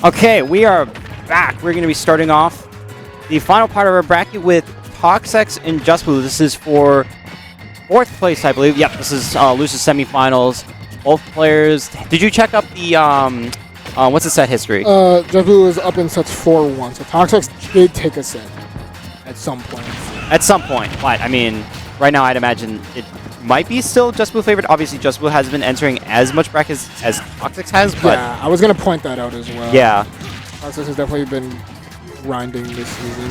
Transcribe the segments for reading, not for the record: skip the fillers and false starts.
Okay, we are back. We're going to be starting off the final part of our bracket with Toxex and Just Blue. This is for 4th place, I believe. Yep, this is Luce's semifinals. Both players. Did you check up the what's the set history? Just Blue is up in sets 4-1. So Toxex did take a set at some point. At some point, but I mean, right now I'd imagine it might be still Just Blue favored. Obviously, Just Blue hasn't been entering as much brackets as Toxex has, but yeah, I was gonna point that out as well. Yeah, Toxex has definitely been grinding this season.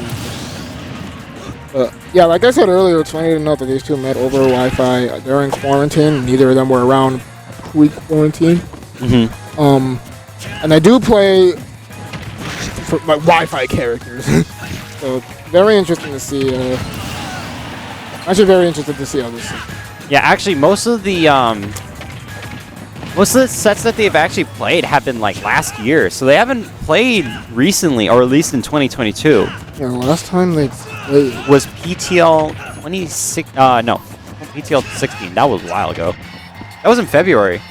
Yeah, like I said earlier, it's funny to note that these two met over Wi-Fi. They're in quarantine. Neither of them were around pre-quarantine. And I do play for my Wi-Fi characters, so very interesting to see. Actually, very interested to see how this. Yeah, actually, most of the sets that they've actually played have been like last year, so they haven't played recently, or at least in 2022. Yeah, last time they played was PTL 26. No, PTL 16. That was a while ago. That was in February.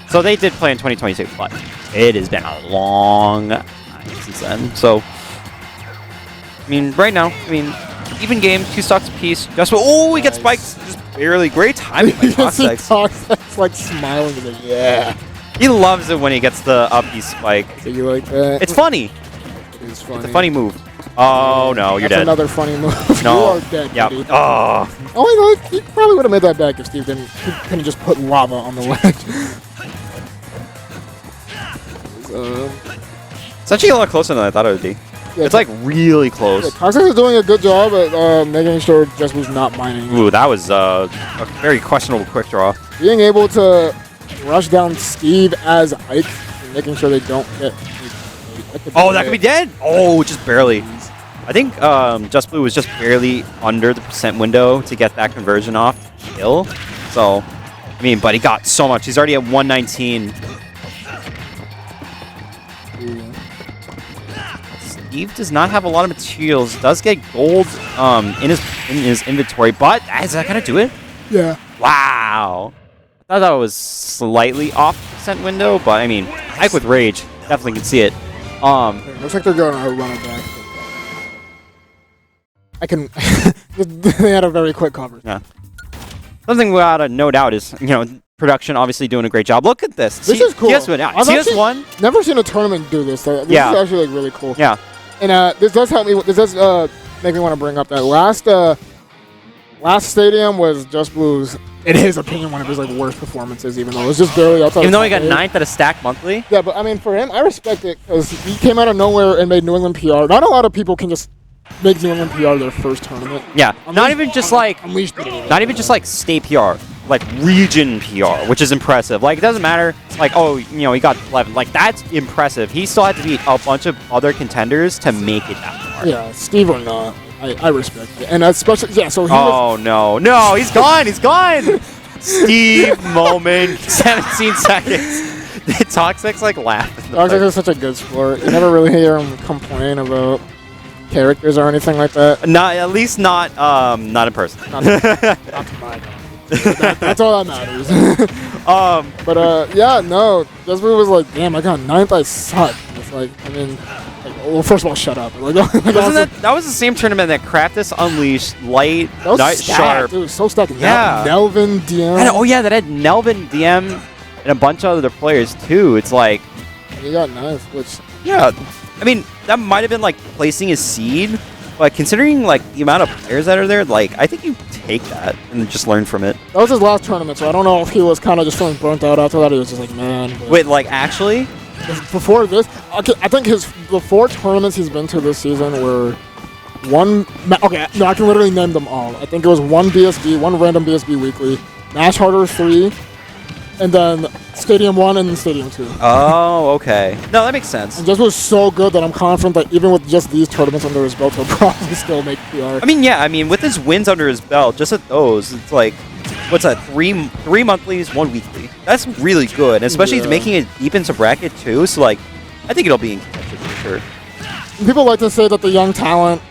So they did play in 2022, but it has been a long time since then. So, I mean, right now, even game, 2 stocks apiece. Just we get spiked just barely. Great timing by Toxex. Toxex like smiling like, yeah. He loves it when he gets the up B spike. So you like that? It's funny. It is funny. It's a funny move. Oh no, you're That's dead. Another funny move. No. You are dead. Yep. Buddy. Oh. Oh my God! He probably would have made that back if Steve didn't. He couldn't just put lava on the ledge. It's actually a lot closer than I thought it would be. Yeah, it's like really close. Yeah, Toxex is doing a good job at making sure Just Blue's not mining. Ooh, that was a very questionable quick draw. Being able to rush down Steve as Ike and making sure they don't get. Oh, that could be dead. Oh, just barely. I think Just Blue was just barely under the % window to get that conversion off kill. So, I mean, but he got so much. He's already at 119. Steve does not have a lot of materials. Does get gold in his inventory, but is that gonna do it? Yeah. Wow. I thought that was slightly off % window, but I mean, Ike with Rage definitely can see it. Looks like they're going to run it back. I can. They had a very quick cover. Yeah. Something without a no doubt is, production obviously doing a great job. Look at this. This is cool. CS1. Never seen a tournament do this. This is actually like really cool. Yeah. And this does help me. This does make me want to bring up that last stadium was Just Blue's, in his opinion, one of his like worst performances. Even though it was just barely outside. Even though he got 9th at a stack monthly. Yeah, but I mean, for him, I respect it because he came out of nowhere and made New England PR. Not a lot of people can just make New England PR their first tournament. Yeah. Not even just like state PR. Like region PR, which is impressive. Like, it doesn't matter. Like, oh, he got 11. Like, that's impressive. He still had to beat a bunch of other contenders to make it that far. Yeah, Steve or not, I respect it. And especially, yeah, so he no, he's gone. He's gone. Steve moment, 17 seconds. Toxex like laughed. Toxex is such a good sport. You never really hear him complain about characters or anything like that. Not in person. Not to my knowledge. That's all that matters. Yeah, no. Just Blue was like, damn, I got 9th, I suck. It's like, I mean, well, first of all, shut up. Like, that was the same tournament that Craftus Unleashed, Light, Sharp. Dude, so stacked. Yeah. Nelvin, DM. That had Nelvin, DM, and a bunch of other players too. It's like, you got 9th, which. Yeah, I mean, that might have been like placing a seed, but considering like the amount of players that are there, like I think you take that and just learn from it. That was his last tournament, so I don't know if he was kind of just feeling burnt out after that. He was just like, man. Wait, like actually? Before this, okay, I think the 4 tournaments he's been to this season were one. Okay, no, I can literally name them all. I think it was one random BSB weekly, Nash Harder 3, and then Stadium 1 and Stadium 2. Oh, okay. No, that makes sense. And just was so good that I'm confident that even with just these tournaments under his belt, he'll probably still make PR. I mean, with his wins under his belt, just at those, it's like, what's that, three monthlies, 1 weekly. That's really good, and especially he's making it deep into bracket too, so like, I think it'll be in contention for sure. People like to say that the young talent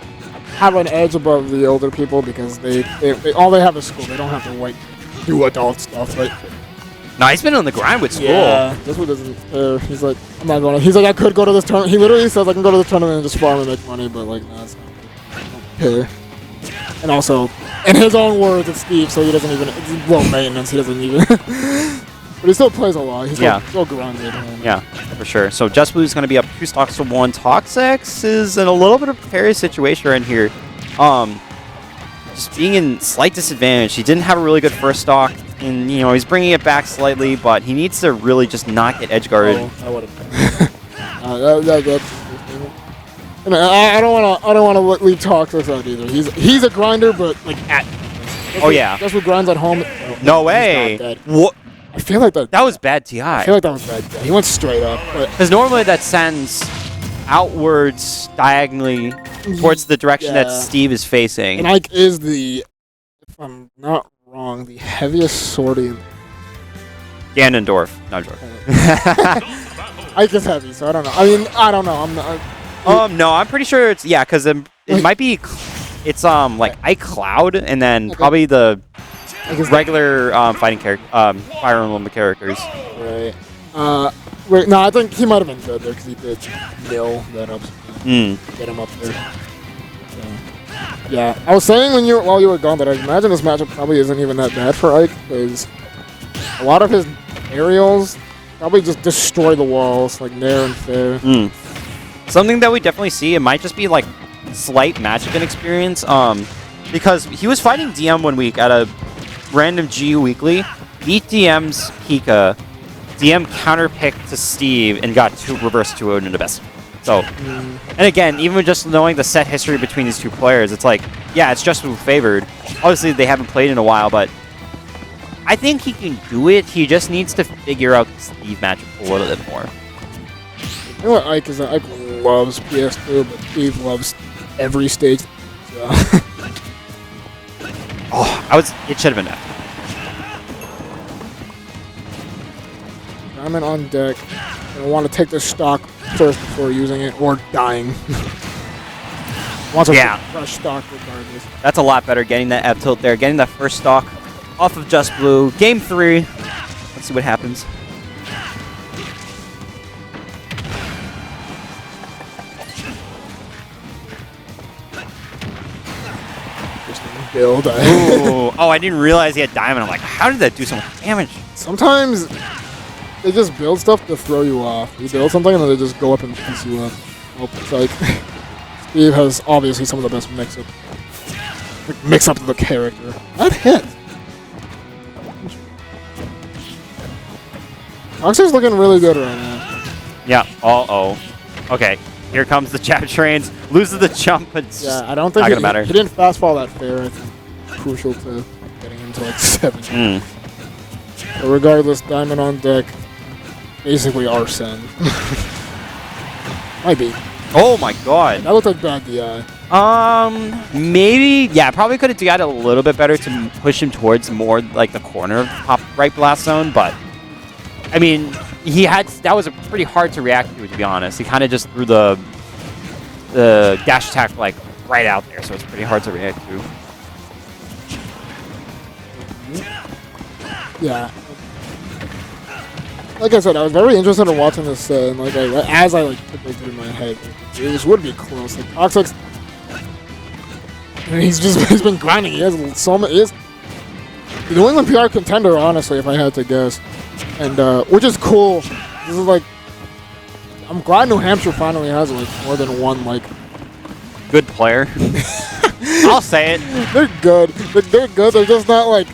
have an edge above the older people because they all they have is school. They don't have to like do adult stuff. Like, No, he's been on the grind with school. Yeah, this one doesn't care. He's like, I'm not going to. He's like, I could go to this tournament. He literally says, I can go to this tournament and just farm and make money, but like, nah, it's not good. I don't care. And also, in his own words, it's Steve, so he doesn't even, it's low maintenance, he doesn't even. But he still plays a lot. He's still grounded. Yeah, for sure. So Just Blue's going to be up 2 stocks to 1. Toxex is in a little bit of a precarious situation right here. Just being in slight disadvantage. He didn't have a really good first stock, and he's bringing it back slightly, but he needs to really just not get edge guarded. Oh, I would have. I don't want to leave Toxex out either. He's a grinder, but like at. Just with grinds at home. No way. What? I feel like that. That was bad TI. I feel like that was bad. He went straight up. Because normally that sends outwards diagonally towards the direction that Steve is facing. And Ike is the, if I'm not wrong, the heaviest sortie. Ganondorf. No, I'm joking. Ike is heavy, so I don't know. I mean, I don't know. I'm not. No, I'm pretty sure it's because it might be. It's like Ike Cloud, and then probably the regular fighting character, Fire Emblem characters. Right. Wait, no, I think he might have been good there because he did mill that up. Get him up there. So, yeah, I was saying while you were gone that I imagine this matchup probably isn't even that bad for Ike because a lot of his aerials probably just destroy the walls like Nair and Fair. Something that we definitely see, it might just be like slight matchup inexperience. Because he was fighting DM one week at a random G weekly, beat DM's Pika, DM counterpicked to Steve and got reverse 2-0 into best. So, and again, even just knowing the set history between these two players, it's like, yeah, it's just favored. Obviously, they haven't played in a while, but I think he can do it. He just needs to figure out the Steve matchup a little bit more. You know what Ike is? Ike loves PS2, but Steve loves every stage. So. It should have been that. Diamond on deck. I want to take the stock first before using it or dying. Wants a fresh stock regardless. That's a lot better getting that F tilt there, getting that first stock off of Just Blue. Game 3. Let's see what happens. Build. I didn't realize he had diamond. I'm like, how did that do so much damage? Sometimes they just build stuff to throw you off. You build something and then they just go up and piece you up. It's like Steve has obviously some of the best mix up of the character. That hit. Toxex looking really good right now. Yeah. Okay. Here comes the jab trains. Loses the jump, but I don't think not gonna matter. He didn't fast fall that fair. I think crucial to getting him to like 7. So regardless, diamond on deck. Basically Arsene. Might be. Oh my god. That looked like bad DI. Maybe. Yeah, probably could have DI'd a little bit better to push him towards more like the corner of the top right blast zone, but I mean, that was a pretty hard to react to be honest. He kind of just threw the dash attack like right out there, so it's pretty hard to react to. Yeah. Like I said, I was very interested in watching this, and like as I put this in my head, this would be close. Like Toxex, he's been grinding. He has so much. He is the New England PR contender, honestly, if I had to guess. And which is cool. This is like, I'm glad New Hampshire finally has like more than one like good player. I'll say it. They're good. They're good. They're just not like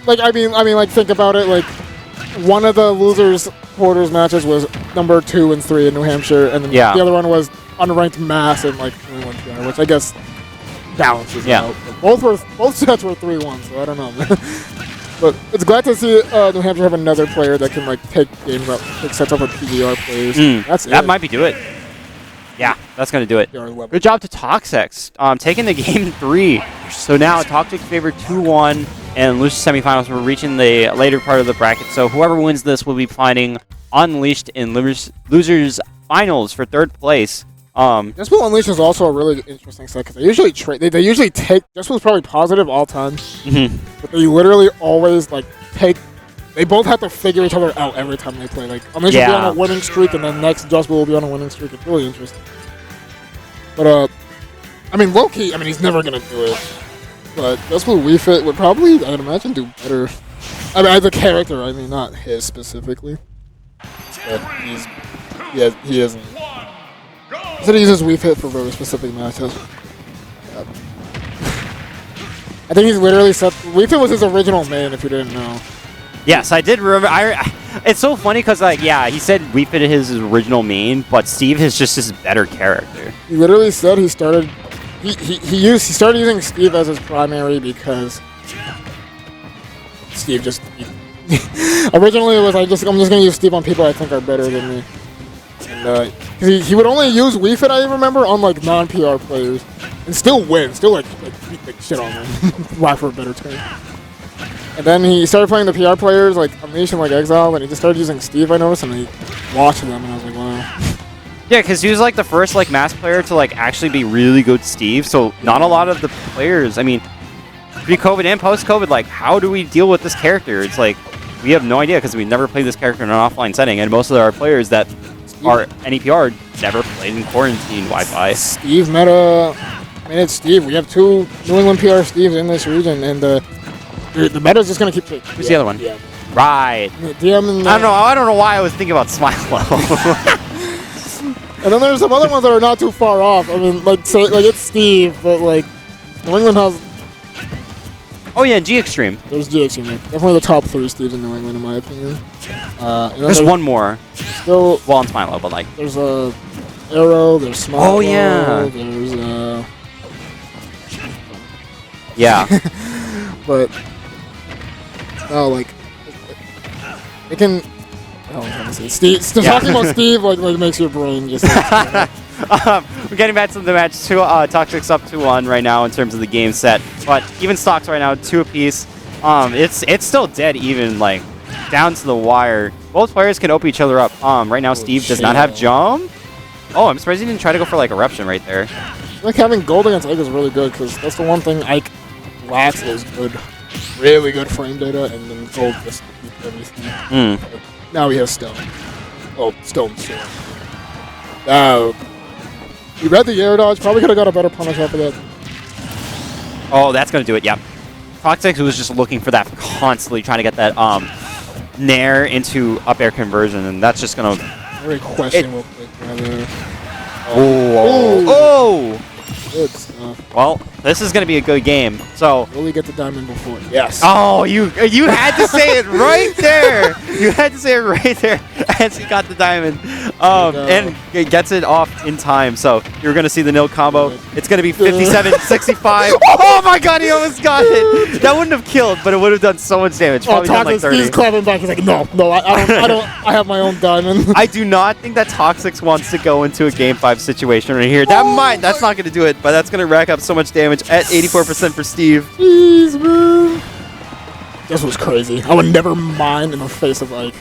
I mean like think about it. Like one of the losers quarters matches was number 2 and 3 in New Hampshire, and then the other one was unranked Mass in like New England PR, which I guess balances out. But both sets were 3-1, so I don't know, man. But it's glad to see New Hampshire have another player that can like take games up, take sets up with PDR players. That might be do it. Yeah, that's gonna do it. Good job to Toxex, taking the game 3. So now Toxex favored 2-1 and loses semifinals. We're reaching the later part of the bracket. So whoever wins this will be fighting Unleashed in losers finals for 3rd place. Just Will Unleashed is also a really interesting set because they usually they usually take Just Will's probably positive all time, but they literally always like take they both have to figure each other out every time they play. Like, Amish will be on a winning streak, and then next Just Blue will be on a winning streak. It's really interesting. But, I mean, low-key, I mean, he's never going to do it. But Just Blue Wii Fit would probably, I'd imagine, do better. I mean, as a character, I mean, not his specifically. But he isn't. He said he uses Wii Fit for very specific matches. Yep. I think he's literally said Wii Fit was his original main, if you didn't know. Yes, I did remember. It's so funny because, like, yeah, he said Wii Fit is his original main, but Steve is just his better character. He literally said he started. He started using Steve as his primary because Steve just. Originally, it was I'm just gonna use Steve on people I think are better than me. And he would only use Wii Fit, I remember, on like non-PR players, and still win, still like shit on them, lack for a better term. And then he started playing the PR players like Unleash and like Exile, and he just started using Steve, I noticed, and he watched them, and I was like, wow. Yeah, because he was like the first like mass player to like actually be really good Steve. So not a lot of the players. I mean, pre-COVID and post-COVID, like how do we deal with this character? It's like we have no idea because we never played this character in an offline setting, and most of our players that are NEPR never played in quarantine Wi-Fi. Steve meta. I mean, it's Steve. We have 2 New England PR Steves in this region, and the meta's just gonna keep changing. Who's the other one? DM. Right. DM and I don't know why I was thinking about Smilo. And then there's some other ones that are not too far off. I mean, like it's Steve, but like New England has. Oh yeah, G Extreme. There's G Extreme. Definitely the top 3 Steves in New England, in my opinion. There's one more. Still, well, on Smilo, but like. There's Arrow. There's Smilo. Oh yeah. There's Yeah. But like it can. Oh, I'm trying to say Steve. Talking about Steve like makes your brain just. We're getting back to the match. Toxex up 2-1 right now in terms of the game set, but even stocks right now 2 apiece. It's still dead even, like down to the wire. Both players can open each other up. Right now Steve does not have jump. Oh, I'm surprised he didn't try to go for like eruption right there. Like having gold against Ike is really good because that's the one thing Ike lacks is good, really good frame data, and then gold just beats everything. Now he has stone. Oh, stone. He read the air dodge. Probably could have got a better punish off of that. Oh, that's gonna do it. Yep. Toxex was just looking for that constantly, trying to get that nair into up air conversion, and that's just gonna. Very questionable quick rather. Oh! Good stuff. Well, this is gonna be a good game. So. Will he get the diamond before? Yes. Oh, you had to say it right there. You had to say it right there as he got the diamond. And it gets it off in time. So you're gonna see the nil combo. It's gonna be 57-65. Oh my God, he almost got it. That wouldn't have killed, but it would have done so much damage. Probably done like 30. He's clapping back. He's like, no, I don't. I have my own diamond. I do not think that Toxex wants to go into a game 5 situation right here. That's not gonna do it, but that's gonna rack up so much damage at 84% for Steve. Jeez, man. This was crazy. I would never mind in the face of Ike.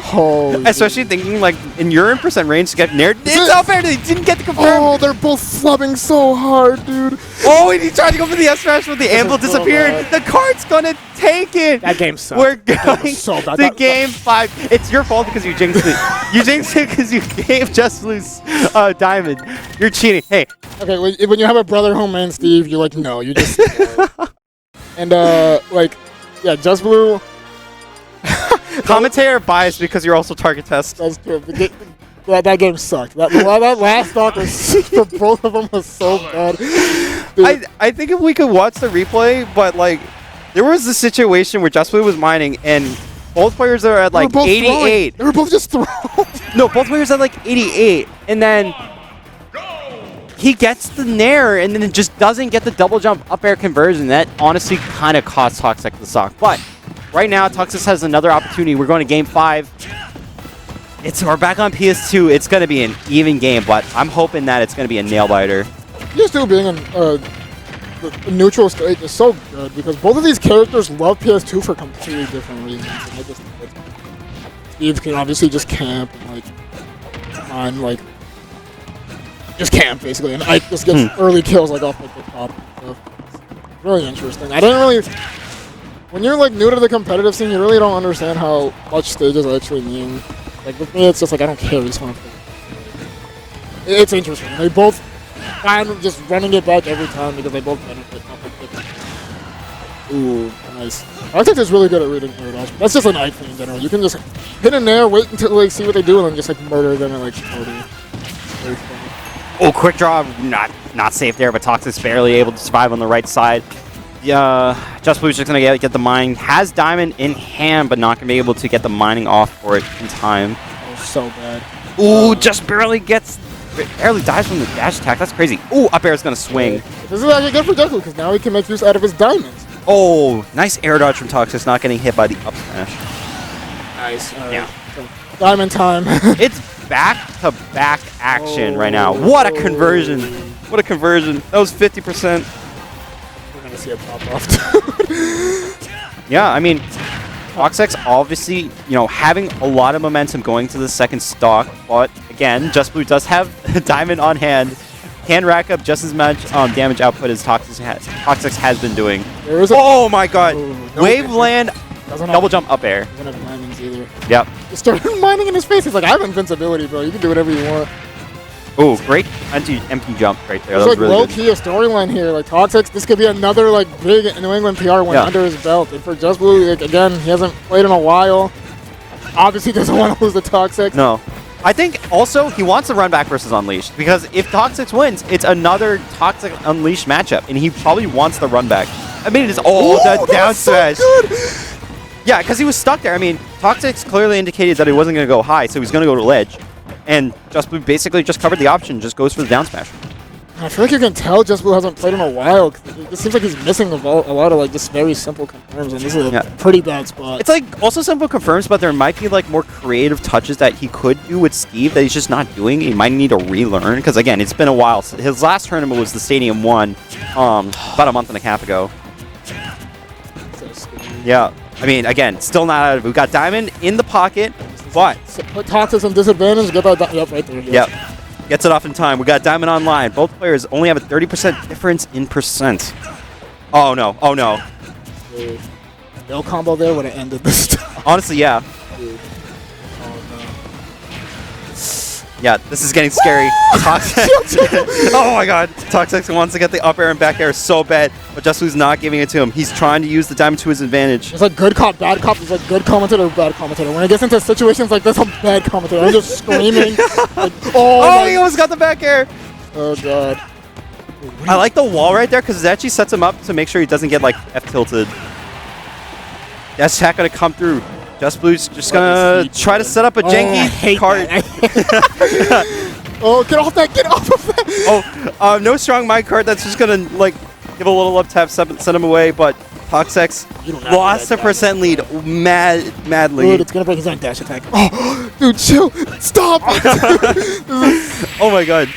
Holy Especially thinking like in your percent range to get nair. It's up there. They didn't get the confirm. Oh, they're both flubbing so hard, dude. Oh, and he tried to go for the S smash, but the anvil disappeared. The card's gonna take it. That game sucked. We're going to game 5. It's your fault because you jinxed it. You jinxed it because you gave Just Loose diamond. You're cheating. Hey. Okay, when you have a brother home man, Steve, you're like, no, you just. And like, yeah, Just Blue. Commentator biased because you're also target test. That's true. That game sucked. That last stock was, for both of them was so bad. I think if we could watch the replay, but like there was a situation where Just Blue was mining and both players are at like 88. They were both just throwing. No, both players at like 88, and then he gets the nair and then it just doesn't get the double jump up air conversion. That honestly kind of cost Toxex the stock, but. Right now, Toxex has another opportunity. We're going to game 5. We're back on PS2. It's going to be an even game, but I'm hoping that it's going to be a nail-biter. PS2 being a neutral state is so good because both of these characters love PS2 for completely different reasons. And I just Steve can obviously just camp and just camp basically, and Ike just gets early kills like off like the top and stuff. It's really interesting. I didn't really. when you're like new to the competitive scene, you really don't understand how much stages actually mean. Like with me, it's just like I don't care. I just want to play. It's interesting. They both find just running it back every time because they both benefit. Ooh, nice. Toxex is really good at reading air dash. That's just an knife thing in general. You can just hit in there, wait until like see what they do, and then just like murder them at like 40. Oh, quick draw, not safe there, but Toxex barely able to survive on the right side. Yeah, Just Blue's just gonna get the mine. Has Diamond in hand, but not gonna be able to get the mining off for it in time. Oh, so bad. Ooh, just barely dies from the dash attack. That's crazy. Ooh, up air is gonna swing. This is actually good for Just Blue because now he can make use out of his diamonds. Oh, nice air dodge from Toxex, not getting hit by the up smash. Nice. Yeah. So, diamond time. It's back-to-back action right now. What a conversion. What a conversion. That was 50%. We're going to see a pop-off. Yeah, I mean, Toxex obviously, having a lot of momentum going to the second stock, but again, Just Blue does have Diamond on hand. Can rack up just as much damage output as Toxex has been doing. Oh my god. Waveland, double jump up air. Doesn't have diamonds either. Yep. He started mining in his face. He's like, I have invincibility, bro. You can do whatever you want. Oh, great empty jump right there. There's that was like really low-key a storyline here. Like Toxex, this could be another like big New England PR win under his belt. And for Just Blue, like, again, he hasn't played in a while. Obviously doesn't want to lose to Toxex. No. I think also he wants to run back versus Unleashed because if Toxex wins, it's another Toxic Unleashed matchup, and he probably wants the run back. I mean, it's that down smash. So good. Yeah, because he was stuck there. I mean, Toxex clearly indicated that he wasn't going to go high, so he was going to go to ledge. And Just Blue basically just covered the option, just goes for the down smash. I feel like you can tell Just Blue hasn't played in a while. It seems like he's missing a lot of like just very simple confirms, and this is a pretty bad spot. It's like also simple confirms, but there might be like more creative touches that he could do with Steve that he's just not doing. He might need to relearn because again, it's been a while. His last tournament was the Stadium 1 about a month and a half ago. Yeah, I mean, again, still not out of it. We've got Diamond in the pocket, but so put Toxex in disadvantage. Get that yep right there. Yep. Gets it off in time. We got Diamond online. Both players only have a 30% difference in percent. Oh no! Oh no! No combo there would have ended this stuff. Honestly, yeah. Dude. Yeah, this is getting scary. Toxex. Oh my god. Toxex wants to get the up air and back air so bad, but Just Blue's not giving it to him. He's trying to use the Diamond to his advantage. It's like good cop, bad cop. It's like good commentator, bad commentator. When it gets into situations like this, I'm bad commentator. I'm just screaming. Like, oh, he almost got the back air. Oh god. I like the wall right there because it actually sets him up to make sure he doesn't get like F tilted. That's attack gonna come through. Just Blue's just gonna try to set up a janky card. Oh, get off that! Get off of that! Oh, no strong mind card. That's just gonna like give a little up tap, send him away. But Toxex lost a percent lead, madly. Dude, it's gonna break his own dash attack. Oh, dude, chill! Stop! Oh my god.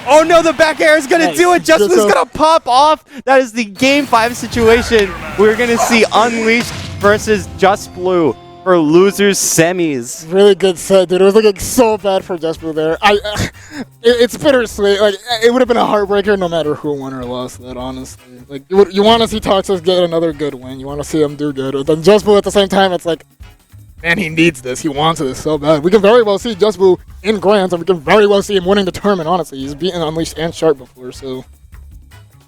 Oh no, the back air is gonna do it. Just Blue's gonna pop off. That is the Game 5 situation. We're gonna see Unleashed versus Just Blue for losers semis. Really good set, dude. It was looking so bad for Just Blue there. It's bittersweet. Like it would have been a heartbreaker no matter who won or lost that. Honestly, like you want to see Toxex get another good win. You want to see him do good. But then Just Blue at the same time, it's like, man, he needs this. He wants this so bad. We can very well see Just Blue in Grands, and we can very well see him winning the tournament. Honestly, he's beaten Unleashed and Sharp before, so.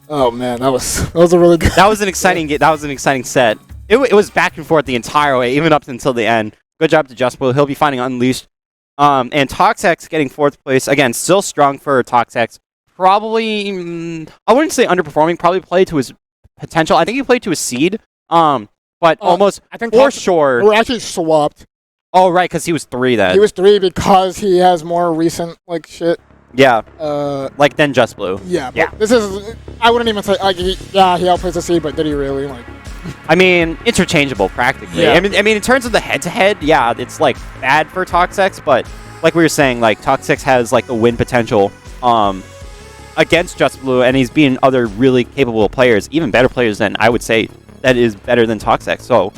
Oh man, that was a really good. That was an exciting that was an exciting set. It was back and forth the entire way, even up until the end. Good job to Just Blue. He'll be finding Unleashed. And Toxex getting 4th place. Again, still strong for Toxex. Probably, I wouldn't say underperforming. Probably played to his potential. I think he played to his seed. But almost I think for sure. We're actually swapped. Oh, right, because he was 3 then. He was 3 because he has more recent, like, shit. Yeah. Like, then Just Blue. Yeah. This is, I wouldn't even say, like, he outplays the seed, but did he really? Like, I mean, interchangeable practically. Yeah. I mean, in terms of the head-to-head, yeah, it's, like, bad for Toxex, but like we were saying, like, Toxex has, like, the win potential against Just Blue, and he's beaten other really capable players, even better players than I would say that is better than Toxex. So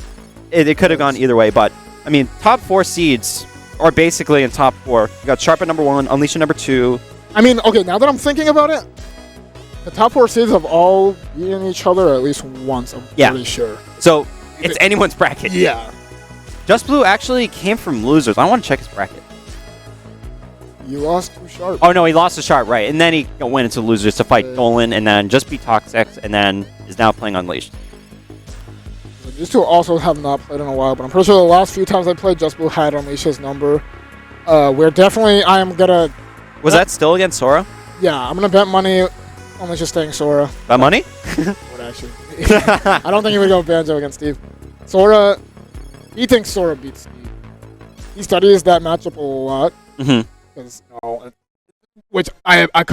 it could have gone either way, but I mean, top 4 seeds are basically in top 4. You got Sharp at number 1, Unleashed at number 2. I mean, okay, now that I'm thinking about it, the top 4 seeds have all beaten each other at least once, I'm pretty sure. So It's anyone's bracket. Yeah. Just Blue actually came from losers. I want to check his bracket. You lost to Sharp. Oh, no, he lost to Sharp, right. And then he went into losers to fight Dolan, and then just beat Toxex, and then is now playing Unleashed. These two also have not played in a while, but I'm pretty sure the last few times I played, Just Blue had Unleash's number. We're definitely, I am going to... Was that still against Sora? Yeah, I'm going to bet money Unleash staying Sora. Bet money? What actually? I don't think he would go Banjo against Steve. Sora, he thinks Sora beats Steve. He studies that matchup a lot. Mm-hmm. Which I